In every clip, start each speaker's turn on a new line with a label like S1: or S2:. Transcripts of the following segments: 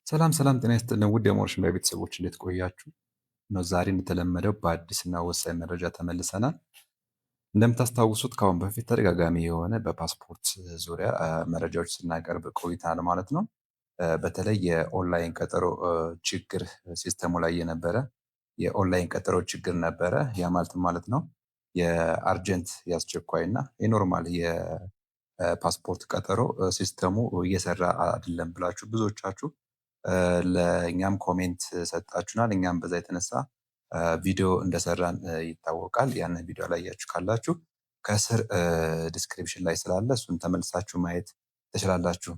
S1: ሰላም ሰላም ጤና ይስጥልን ውድ የሞርሽ ሚዲያ ቤተሰቦች እንዴት ቆያችሁ? ዛሬ እንደተለመደው በአዲስና ወሳኝ መረጃ ተመልሰናል። እንደምታስታውሱት ከአሁን በፊት ተደጋጋሚ የሆነ በፓስፖርት ዙሪያ መረጃዎች ስናቀርብ ቆይተናል ማለት ነው። በተለይ የኦንላይን ቀጠሮ ችግር ሲስተሙ ላይ የነበረ የኦንላይን ቀጠሮ ችግር ነበረ። ያ ማለት ነው የአርጀንት የአስቸኳይ እና የኖርማል የፓስፖርት ቀጠሮ ሲስተሙ እየሰራ አይደለም ብላችሁ ብዙዎቻችሁ ለእኛም ኮሜንት ሰጣችሁናል። እኛም በዛ የተነሳ ቪዲዮ እንደሰራን ይታወቃል። ያንን ቪዲዮ ያላያችሁ ካላችሁ ከስር ዲስክሪፕሽን ላይ ስላለ እሱን ተመልሳችሁ ማየት ትችላላችሁ።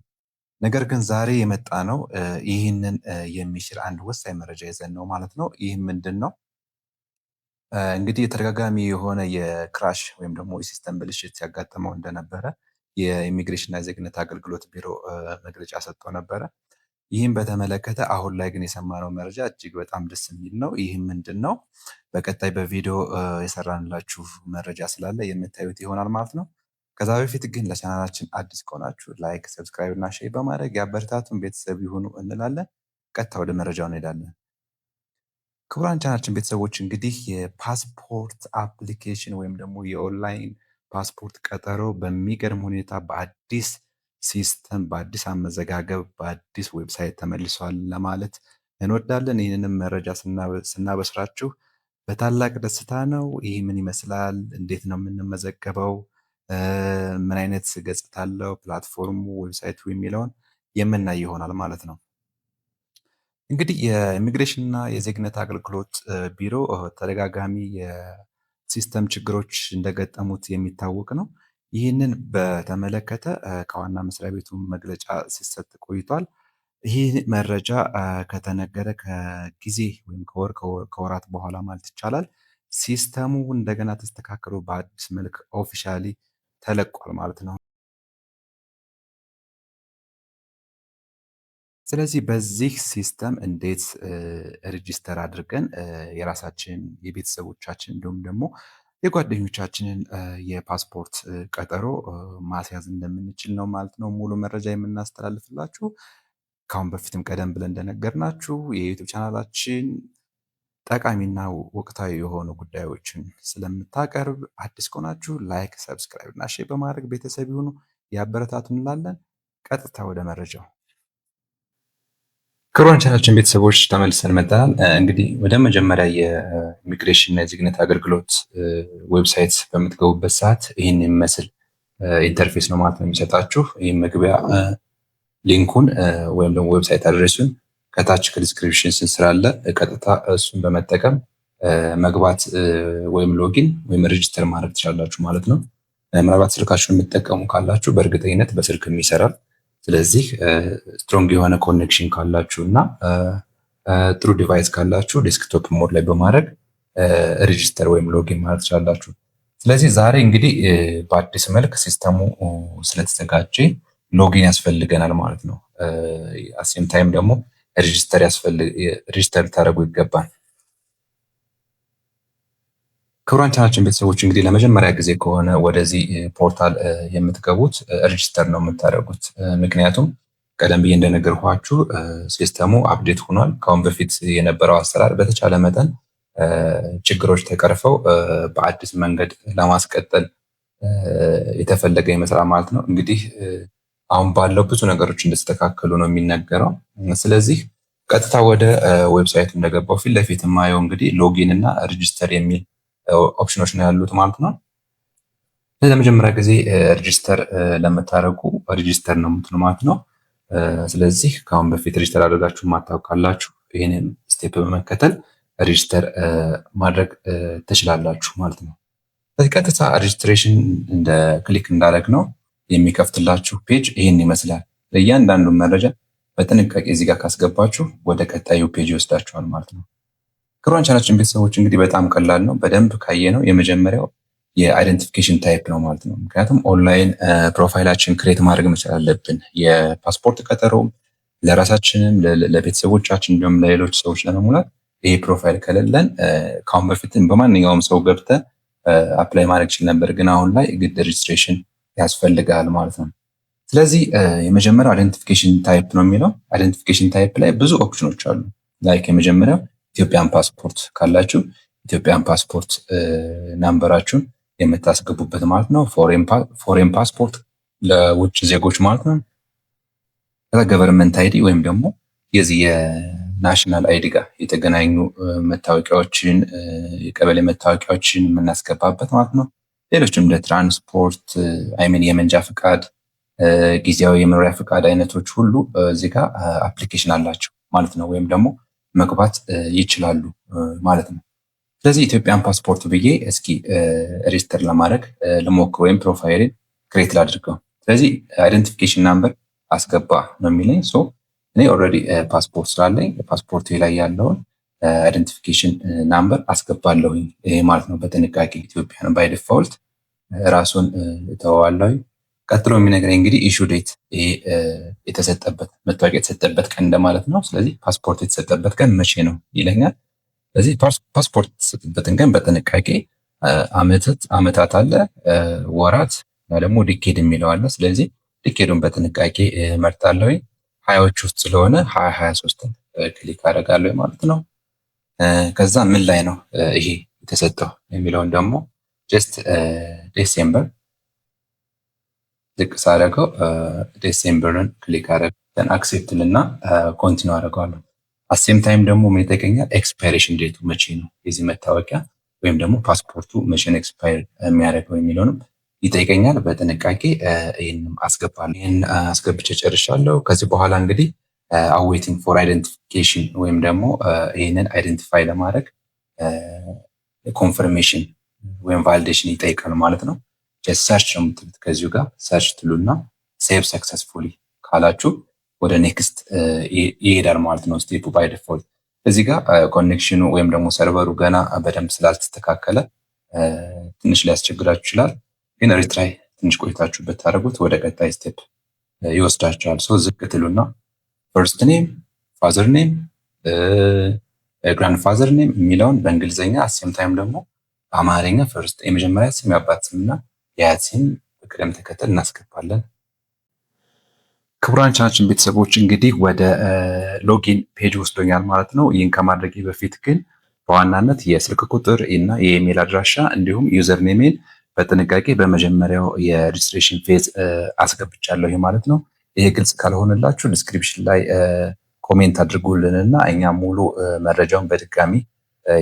S1: ነገር ግን ዛሬ የመጣ ነው ይህንን የሚሽር አንድ ወሳኝ መረጃ ይዘን ነው ማለት ነው። ይህም ምንድን ነው? እንግዲህ የተደጋጋሚ የሆነ የክራሽ ወይም ደግሞ የሲስተም ብልሽት ያጋጠመው እንደነበረ የኢሚግሬሽንና የዜግነት አገልግሎት ቢሮ መግለጫ ሰጥቶ ነበረ። ይህም በተመለከተ አሁን ላይ ግን የሰማነው መረጃ እጅግ በጣም ደስ የሚል ነው። ይህም ምንድን ነው? በቀጣይ በቪዲዮ የሰራንላችሁ መረጃ ስላለ የምታዩት ይሆናል ማለት ነው። ከዛ በፊት ግን ለቻናላችን አዲስ ከሆናችሁ ላይክ፣ ሰብስክራይብ እና ሼር በማድረግ የአበረታቱን ቤተሰብ ይሁኑ እንላለን። ቀጥታ ወደ መረጃው እንሄዳለን። ክቡራን ቻናላችን ቤተሰቦች እንግዲህ የፓስፖርት አፕሊኬሽን ወይም ደግሞ የኦንላይን ፓስፖርት ቀጠሮ በሚገርም ሁኔታ በአዲስ ሲስተም በአዲስ አመዘጋገብ በአዲስ ዌብሳይት ተመልሷል ለማለት እንወዳለን። ይህንንም መረጃ ስናበስራችሁ በታላቅ ደስታ ነው። ይህ ምን ይመስላል? እንዴት ነው የምንመዘገበው? ምን አይነት ገጽታ አለው ፕላትፎርሙ ዌብሳይቱ የሚለውን የምናይ ይሆናል ማለት ነው። እንግዲህ የኢሚግሬሽን እና የዜግነት አገልግሎት ቢሮ ተደጋጋሚ የሲስተም ችግሮች እንደገጠሙት የሚታወቅ ነው። ይህንን በተመለከተ ከዋና መስሪያ ቤቱ መግለጫ ሲሰጥ ቆይቷል። ይህ መረጃ ከተነገረ ከጊዜ ወይም ከወራት በኋላ ማለት ይቻላል ሲስተሙ እንደገና ተስተካክሎ በአዲስ መልክ ኦፊሻሊ ተለቋል ማለት ነው። ስለዚህ በዚህ ሲስተም እንዴት ሬጂስተር አድርገን የራሳችን የቤተሰቦቻችን እንዲሁም ደግሞ የጓደኞቻችንን የፓስፖርት ቀጠሮ ማስያዝ እንደምንችል ነው ማለት ነው ሙሉ መረጃ የምናስተላልፍላችሁ። ከአሁን በፊትም ቀደም ብለን እንደነገርናችሁ የዩቲዩብ ቻናላችን ጠቃሚና ወቅታዊ የሆኑ ጉዳዮችን ስለምታቀርብ አዲስ ከሆናችሁ ላይክ፣ ሰብስክራይብ እና ሼር በማድረግ ቤተሰብ ይሁኑ፣ ያበረታቱ እንላለን። ቀጥታ ወደ መረጃው። ክቡራን ቻናላችን ቤተሰቦች ተመልሰን መጥተናል። እንግዲህ ወደ መጀመሪያ የኢሚግሬሽን እና የዜግነት አገልግሎት ዌብሳይት በምትገቡበት ሰዓት ይህን የሚመስል ኢንተርፌስ ነው ማለት ነው የሚሰጣችሁ። ይህም መግቢያ ሊንኩን ወይም ደግሞ ዌብሳይት አድሬሱን ከታች ከዲስክሪፕሽን ስር አለ። ቀጥታ እሱን በመጠቀም መግባት ወይም ሎጊን ወይም ሬጅስተር ማድረግ ትችላላችሁ ማለት ነው። ምናልባት ስልካችሁን የምትጠቀሙ ካላችሁ በእርግጠኝነት በስልክም ይሰራል። ስለዚህ ስትሮንግ የሆነ ኮኔክሽን ካላችሁ እና ጥሩ ዲቫይስ ካላችሁ ዴስክቶፕ ሞድ ላይ በማድረግ ሬጅስተር ወይም ሎጊን ማድረግ ትችላላችሁ። ስለዚህ ዛሬ እንግዲህ በአዲስ መልክ ሲስተሙ ስለተዘጋጀ ሎጊን ያስፈልገናል ማለት ነው። አሴም ታይም ደግሞ ሬጅስተር ልታደርጉ ይገባል። ክቡራን ቻናላችን ቤተሰቦች እንግዲህ ለመጀመሪያ ጊዜ ከሆነ ወደዚህ ፖርታል የምትገቡት ሬጅስተር ነው የምታደርጉት። ምክንያቱም ቀደም ብዬ እንደነገርኳችሁ ሲስተሙ አፕዴት ሆኗል። ከአሁን በፊት የነበረው አሰራር በተቻለ መጠን ችግሮች ተቀርፈው በአዲስ መንገድ ለማስቀጠል የተፈለገ ይመስላል ማለት ነው። እንግዲህ አሁን ባለው ብዙ ነገሮች እንደተስተካከሉ ነው የሚነገረው። ስለዚህ ቀጥታ ወደ ዌብሳይቱ እንደገባው ፊት ለፊት የማየው እንግዲህ ሎጊን እና ሬጅስተር የሚል ኦፕሽኖች ነው ያሉት ማለት ነው። ለመጀመሪያ ጊዜ ሬጅስተር ለምታደርጉ ሬጅስተር ነው የምትሉ ማለት ነው። ስለዚህ ከአሁን በፊት ሬጅስተር አድርጋችሁ ማታውቁ ካላችሁ ይህንን ስቴፕ በመከተል ሬጅስተር ማድረግ ትችላላችሁ ማለት ነው። ስለዚህ ቀጥታ ሬጅስትሬሽን እንደ ክሊክ እንዳደረግ ነው የሚከፍትላችሁ ፔጅ ይህን ይመስላል። ለእያንዳንዱ መረጃ በጥንቃቄ እዚህ ጋር ካስገባችሁ ወደ ቀጣዩ ፔጅ ይወስዳችኋል ማለት ነው። ክቡራን ቻናላችን ቤተሰቦች እንግዲህ በጣም ቀላል ነው። በደንብ ካየ ነው የመጀመሪያው የአይደንቲፊኬሽን ታይፕ ነው ማለት ነው። ምክንያቱም ኦንላይን ፕሮፋይላችን ክሬት ማድረግ መቻል አለብን። የፓስፖርት ቀጠሮ ለራሳችንም ለቤተሰቦቻችን እንዲሁም ለሌሎች ሰዎች ለመሙላት ይሄ ፕሮፋይል ከሌለን ከአሁን በፊትም በማንኛውም ሰው ገብተህ አፕላይ ማድረግ ይችል ነበር፣ ግን አሁን ላይ ግድ ሬጅስትሬሽን ያስፈልጋል ማለት ነው። ስለዚህ የመጀመሪያው አይደንቲፊኬሽን ታይፕ ነው የሚለው። አይደንቲፊኬሽን ታይፕ ላይ ብዙ ኦፕሽኖች አሉ። ላይክ የመጀመሪያው ኢትዮጵያን ፓስፖርት ካላችሁ ኢትዮጵያን ፓስፖርት ናምበራችሁን የምታስገቡበት ማለት ነው። ፎሬን ፓስፖርት ለውጭ ዜጎች ማለት ነው። ከዛ ገቨርንመንት አይዲ ወይም ደግሞ የዚህ የናሽናል አይዲ ጋር የተገናኙ መታወቂያዎችን የቀበሌ መታወቂያዎችን የምናስገባበት ማለት ነው። ሌሎችም እንደ ትራንስፖርት አይሚን የመንጃ ፍቃድ፣ ጊዜያዊ የመኖሪያ ፍቃድ አይነቶች ሁሉ እዚህ ጋር አፕሊኬሽን አላቸው ማለት ነው። ወይም ደግሞ መግባት ይችላሉ ማለት ነው። ስለዚህ ኢትዮጵያን ፓስፖርት ብዬ እስኪ ሬጅስተር ለማድረግ ልሞክር ወይም ፕሮፋይልን ክሬት ላድርገው። ስለዚህ አይደንቲፊኬሽን ናምበር አስገባ ነው የሚለኝ። ሶ እኔ ኦልሬዲ ፓስፖርት ስላለኝ ፓስፖርት ላይ ያለውን አይደንቲፊኬሽን ናምበር አስገባለሁኝ ማለት ነው። በጥንቃቄ ኢትዮጵያን ባይ ዲፎልት ራሱን እተወዋለሁ። ቀጥሎ የሚነግረኝ እንግዲህ ኢሹ ዴት የተሰጠበት መታወቂያ የተሰጠበት ቀን እንደማለት ነው። ስለዚህ ፓስፖርት የተሰጠበት ቀን መቼ ነው ይለኛል። ስለዚህ ፓስፖርት የተሰጠበትን ቀን በጥንቃቄ አመታት አለ፣ ወራት እና ደግሞ ዲኬድ የሚለው አለ። ስለዚህ ዲኬዱን በጥንቃቄ መርጣለሁ። ሀያዎች ውስጥ ስለሆነ 2023ን ክሊክ አደርጋለሁ ማለት ነው። ከዛ ምን ላይ ነው ይሄ የተሰጠው የሚለውን ደግሞ ጀስት ዴሴምበር ዝቅ ሳደርገው ዴሴምበርን ክሊክ አደረገን አክሴፕት ልና ኮንቲኒው አደርገዋለሁ። አሴም ታይም ደግሞ ምን ይጠይቀኛል? ኤክስፓይሬሽን ዴቱ መቼ ነው የዚህ መታወቂያ ወይም ደግሞ ፓስፖርቱ መቼ ነው ኤክስፓየር የሚያደርገው የሚለውንም ይጠይቀኛል። በጥንቃቄ ይህንም አስገባለሁ። ይህን አስገብቼ ጨርሻለሁ። ከዚህ በኋላ እንግዲህ አዌቲንግ ፎር አይደንቲፊኬሽን ወይም ደግሞ ይህንን አይደንቲፋይ ለማድረግ ኮንፈርሜሽን ወይም ቫሊዴሽን ይጠይቃል ማለት ነው። ሰርች ነው የምትሉት። ከዚሁ ጋር ሰርች ትሉና ሴቭ ሰክሰስፉሊ ካላችሁ ወደ ኔክስት ይሄዳል ማለት ነው። ስቴፑ ባይ ዲፎልት እዚህ ጋር ኮኔክሽኑ ወይም ደግሞ ሰርቨሩ ገና በደንብ ስላልተስተካከለ ትንሽ ሊያስቸግራችሁ ይችላል። ግን ሪትራይ ትንሽ ቆይታችሁ ብታደርጉት ወደ ቀጣይ ስቴፕ ይወስዳችኋል። ሶ ዝቅ ትሉና ፈርስት ኔም፣ ፋዘር ኔም፣ ግራንድ ፋዘር ኔም የሚለውን በእንግሊዝኛ አሴም ታይም ደግሞ በአማርኛ ፈርስት የመጀመሪያ ስም የአባት ስምና የአያት ስም በቅደም ተከተል እናስገባለን። ክቡራን ቻናችን ቤተሰቦች እንግዲህ ወደ ሎጊን ፔጅ ወስዶኛል ማለት ነው። ይህን ከማድረጌ በፊት ግን በዋናነት የስልክ ቁጥር እና የኢሜል አድራሻ እንዲሁም ዩዘር ኔሜን በጥንቃቄ በመጀመሪያው የሬጅስትሬሽን ፌዝ አስገብቻለሁ ማለት ነው። ይሄ ግልጽ ካልሆነላችሁ ዲስክሪፕሽን ላይ ኮሜንት አድርጉልንና እኛ ሙሉ መረጃውን በድጋሚ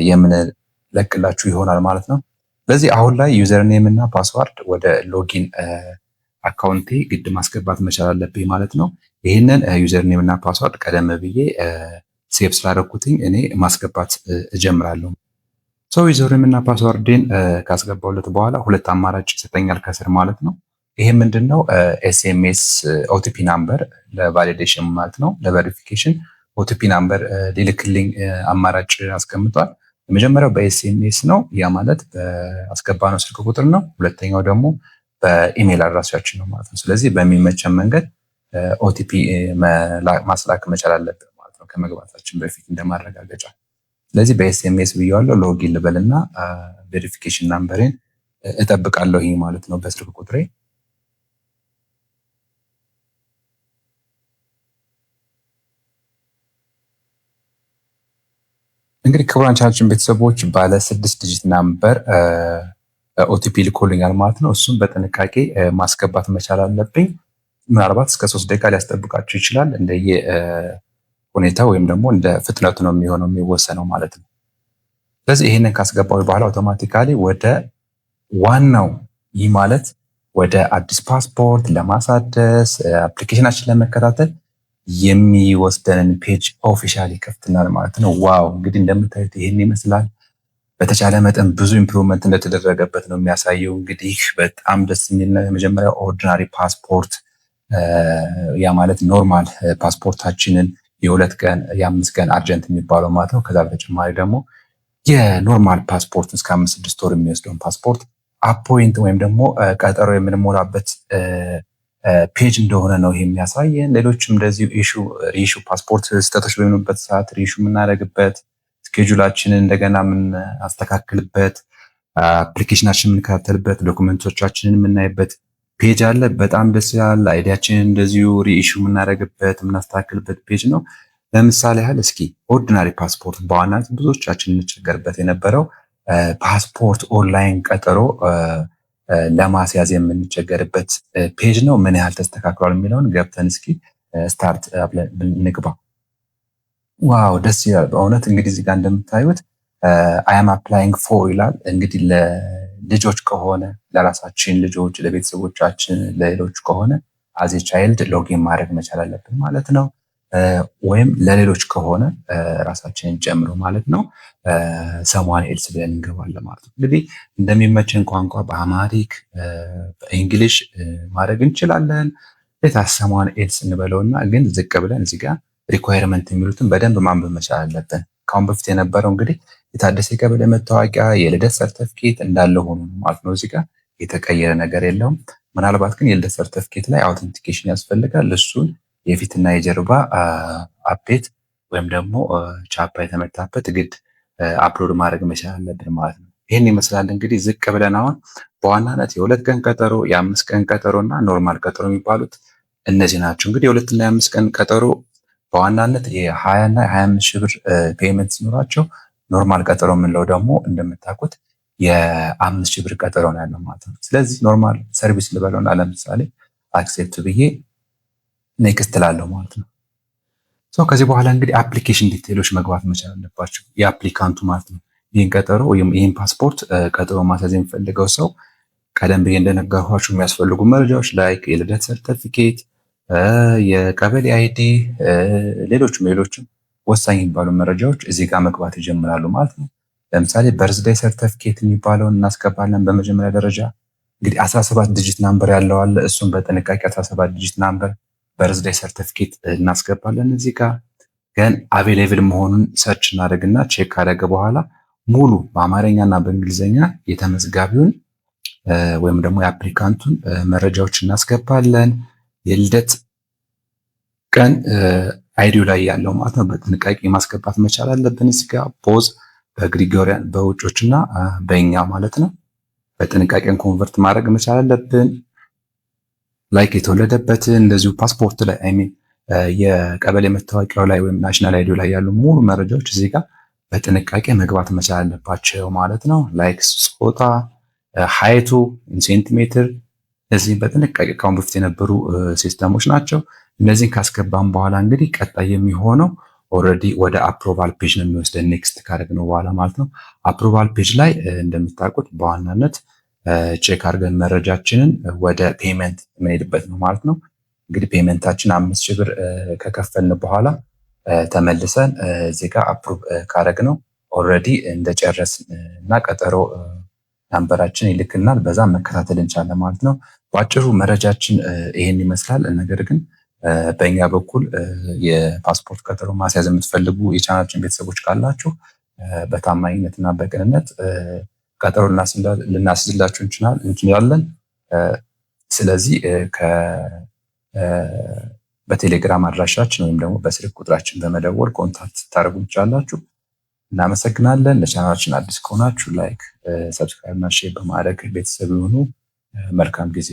S1: የምንለቅላችሁ ይሆናል ማለት ነው። ስለዚህ አሁን ላይ ዩዘር ኔም እና ፓስዋርድ ወደ ሎጊን አካውንቴ ግድ ማስገባት መቻል አለብኝ ማለት ነው። ይህንን ዩዘር ኔም እና ፓስዋርድ ቀደም ብዬ ሴቭ ስላደረኩትኝ እኔ ማስገባት እጀምራለሁ። ሰው ዩዘር ኔም እና ፓስዋርድን ካስገባሁለት በኋላ ሁለት አማራጭ ይሰጠኛል ከስር ማለት ነው። ይሄ ምንድነው? ኤስኤምኤስ ኦቲፒ ናምበር ለቫሊዴሽን ማለት ነው። ለቬሪፊኬሽን ኦቲፒ ናምበር ሊልክልኝ አማራጭ አስቀምጧል። የመጀመሪያው በኤስኤምኤስ ነው። ያ ማለት በአስገባነው ስልክ ቁጥር ነው። ሁለተኛው ደግሞ በኢሜል አድራሻችን ነው ማለት ነው። ስለዚህ በሚመቸን መንገድ ኦቲፒ ማስላክ መቻል አለብን ማለት ነው ከመግባታችን በፊት እንደማረጋገጫ። ስለዚህ በኤስኤምኤስ ብያዋለሁ። ሎጊን ልበልና ቬሪፊኬሽን ናምበሬን እጠብቃለሁ ማለት ነው በስልክ ቁጥሬ። እንግዲህ ክቡራን ቻናላችን ቤተሰቦች ባለ 6 ዲጂት ናምበር ኦቲፒ ልኮልኛል ማለት ነው። እሱም በጥንቃቄ ማስገባት መቻል አለብኝ። ምናልባት እስከ 3 ደቂቃ ሊያስጠብቃችሁ ይችላል። እንደየ ሁኔታ ወይም ደግሞ እንደ ፍጥነቱ ነው የሚወሰነው ማለት ነው። ስለዚህ ይሄንን ካስገባው በኋላ አውቶማቲካሊ ወደ ዋናው ይህ ማለት ወደ አዲስ ፓስፖርት ለማሳደስ አፕሊኬሽናችን ለመከታተል የሚወስደንን ፔጅ ኦፊሻሊ ከፍተናል ማለት ነው። ዋው እንግዲህ እንደምታዩት ይሄን ይመስላል። በተቻለ መጠን ብዙ ኢምፕሩቭመንት እንደተደረገበት ነው የሚያሳየው። እንግዲህ በጣም ደስ የሚል ነው። የመጀመሪያው ኦርዲናሪ ፓስፖርት ያ ማለት ኖርማል ፓስፖርታችንን የ2 ቀን የ5 ቀን አርጀንት የሚባለው ማለት ነው። ከዛ በተጨማሪ ደግሞ የኖርማል ፓስፖርት እስከ 5-6 ወር የሚወስደውን ፓስፖርት አፖይንት ወይም ደግሞ ቀጠሮ የምንሞላበት ፔጅ እንደሆነ ነው ይሄ የሚያሳየን። ሌሎችም እንደዚሁ ሪኢሹ ፓስፖርት ስህተቶች በሚኖሩበት ሰዓት ሪኢሹ የምናደርግበት፣ ስኬጁላችንን እንደገና የምናስተካክልበት፣ አፕሊኬሽናችንን የምንከታተልበት፣ ዶክመንቶቻችንን የምናይበት ፔጅ አለ። በጣም ደስ ይላል። አይዲያችንን እንደዚሁ ሪኢሹ የምናደርግበት የምናስተካክልበት ፔጅ ነው። ለምሳሌ ያህል እስኪ ኦርዲናሪ ፓስፖርት በዋናነት ብዙዎቻችን እንቸገርበት የነበረው ፓስፖርት ኦንላይን ቀጠሮ ለማስያዝ የምንቸገርበት ፔጅ ነው። ምን ያህል ተስተካክሏል የሚለውን ገብተን እስኪ ስታርት ንግባ። ዋው ደስ ይላል በእውነት እንግዲህ እዚህ ጋር እንደምታዩት አም አፕላይንግ ፎር ይላል። እንግዲህ ለልጆች ከሆነ ለራሳችን ልጆች፣ ለቤተሰቦቻችን፣ ለሌሎች ከሆነ አዜ ቻይልድ ሎጊን ማድረግ መቻል አለብን ማለት ነው። ወይም ለሌሎች ከሆነ ራሳችንን ጨምሮ ማለት ነው ሰሟን ኤልስ ብለን እንገባለን ማለት ነው። እንግዲህ እንደሚመችን ቋንቋ በአማሪክ በእንግሊሽ ማድረግ እንችላለን። ሌታ ሰሟን ኤልስ እንበለውና ግን ዝቅ ብለን እዚህ ጋር ሪኳየርመንት የሚሉትን በደንብ ማንበብ መቻል አለብን። ካሁን በፊት የነበረው እንግዲህ የታደሰ የቀበሌ መታወቂያ፣ የልደት ሰርተፍኬት እንዳለ ሆኖ ማለት ነው። እዚህ ጋር የተቀየረ ነገር የለውም። ምናልባት ግን የልደት ሰርተፍኬት ላይ አውተንቲኬሽን ያስፈልጋል። እሱን የፊትና የጀርባ አፕዴት ወይም ደግሞ ቻፓ የተመታበት ግድ አፕሎድ ማድረግ መቻል አለብን ማለት ነው። ይህን ይመስላል እንግዲህ ዝቅ ብለን አሁን በዋናነት የ2 ቀን ቀጠሮ፣ የ5 ቀን ቀጠሮ እና ኖርማል ቀጠሮ የሚባሉት እነዚህ ናቸው። እንግዲህ የ2 እና የ5 ቀን ቀጠሮ በዋናነት የ20 እና የ25 ሺህ ብር ፔመንት ሲኖራቸው፣ ኖርማል ቀጠሮ የምንለው ደግሞ እንደምታውቁት የ5 ሺህ ብር ቀጠሮ ነው ያለው ማለት ነው። ስለዚህ ኖርማል ሰርቪስ ልበለውና ለምሳሌ አክሴፕት ብዬ ኔክስት ላለው ማለት ነው። ከዚህ በኋላ እንግዲህ አፕሊኬሽን ዲቴሎች መግባት መቻል አለባቸው የአፕሊካንቱ ማለት ነው። ይህን ቀጠሮ ወይም ይህን ፓስፖርት ቀጠሮ ማስያዝ የሚፈልገው ሰው ቀደም ብዬ እንደነገርኳችሁ የሚያስፈልጉ መረጃዎች ላይክ የልደት ሰርተፊኬት፣ የቀበሌ አይዲ፣ ሌሎችም ወሳኝ የሚባሉ መረጃዎች እዚህ ጋር መግባት ይጀምራሉ ማለት ነው። ለምሳሌ በርዝዴይ ሰርተፊኬት የሚባለውን እናስገባለን። በመጀመሪያ ደረጃ እንግዲህ 17 ዲጂት ናምበር ያለው አለ። እሱም በጥንቃቄ 17 ዲጂት ናምበር በርዝዴይ ሰርተፊኬት እናስገባለን። እዚህ ጋር ግን አቬሌብል መሆኑን ሰርች እናደርግና ቼክ ካደረገ በኋላ ሙሉ በአማርኛ እና በእንግሊዝኛ የተመዝጋቢውን ወይም ደግሞ የአፕሊካንቱን መረጃዎች እናስገባለን። የልደት ቀን አይዲው ላይ ያለው ማለት ነው በጥንቃቄ ማስገባት መቻል አለብን። እዚህ ጋር ፖዝ በግሪጎሪያን በውጮችና በእኛ ማለት ነው በጥንቃቄን ኮንቨርት ማድረግ መቻል አለብን። ላይክ የተወለደበትን እንደዚሁ ፓስፖርት ላይ አይሚን የቀበሌ መታወቂያው ላይ ወይም ናሽናል አይዲው ላይ ያሉ ሙሉ መረጃዎች እዚህ ጋር በጥንቃቄ መግባት መቻል አለባቸው ማለት ነው። ላይክ ጾታ፣ ሃይቱ ሴንቲሜትር፣ እነዚህ በጥንቃቄ ካሁን በፊት የነበሩ ሲስተሞች ናቸው። እነዚህን ካስገባን በኋላ እንግዲህ ቀጣይ የሚሆነው ኦልሬዲ ወደ አፕሮቫል ፔጅ ነው የሚወስደን ኔክስት ካደረግነው በኋላ ማለት ነው። አፕሮቫል ፔጅ ላይ እንደምታውቁት በዋናነት ቼክ አድርገን መረጃችንን ወደ ፔመንት የምንሄድበት ነው ማለት ነው። እንግዲህ ፔመንታችን 5 ሺህ ብር ከከፈልን በኋላ ተመልሰን እዚህ ጋር አፕሩቭ ካደረግነው ኦልሬዲ እንደጨረስ እና ቀጠሮ ናምበራችን ይልክልናል። በዛም መከታተል እንችላለን ማለት ነው። በአጭሩ መረጃችን ይሄን ይመስላል። ነገር ግን በእኛ በኩል የፓስፖርት ቀጠሮ ማስያዝ የምትፈልጉ የቻናላችን ቤተሰቦች ካላችሁ በታማኝነት እና በቅንነት ቀጠሮ ልናስይዝላችሁ እንችላለን። ስለዚህ በቴሌግራም አድራሻችን ወይም ደግሞ በስልክ ቁጥራችን በመደወል ኮንታክት ታደርጉ ትችላላችሁ። እናመሰግናለን። ለቻናላችን አዲስ ከሆናችሁ ላይክ፣ ሰብስክራይብ እና ሼር በማድረግ ቤተሰብ የሆኑ መልካም ጊዜ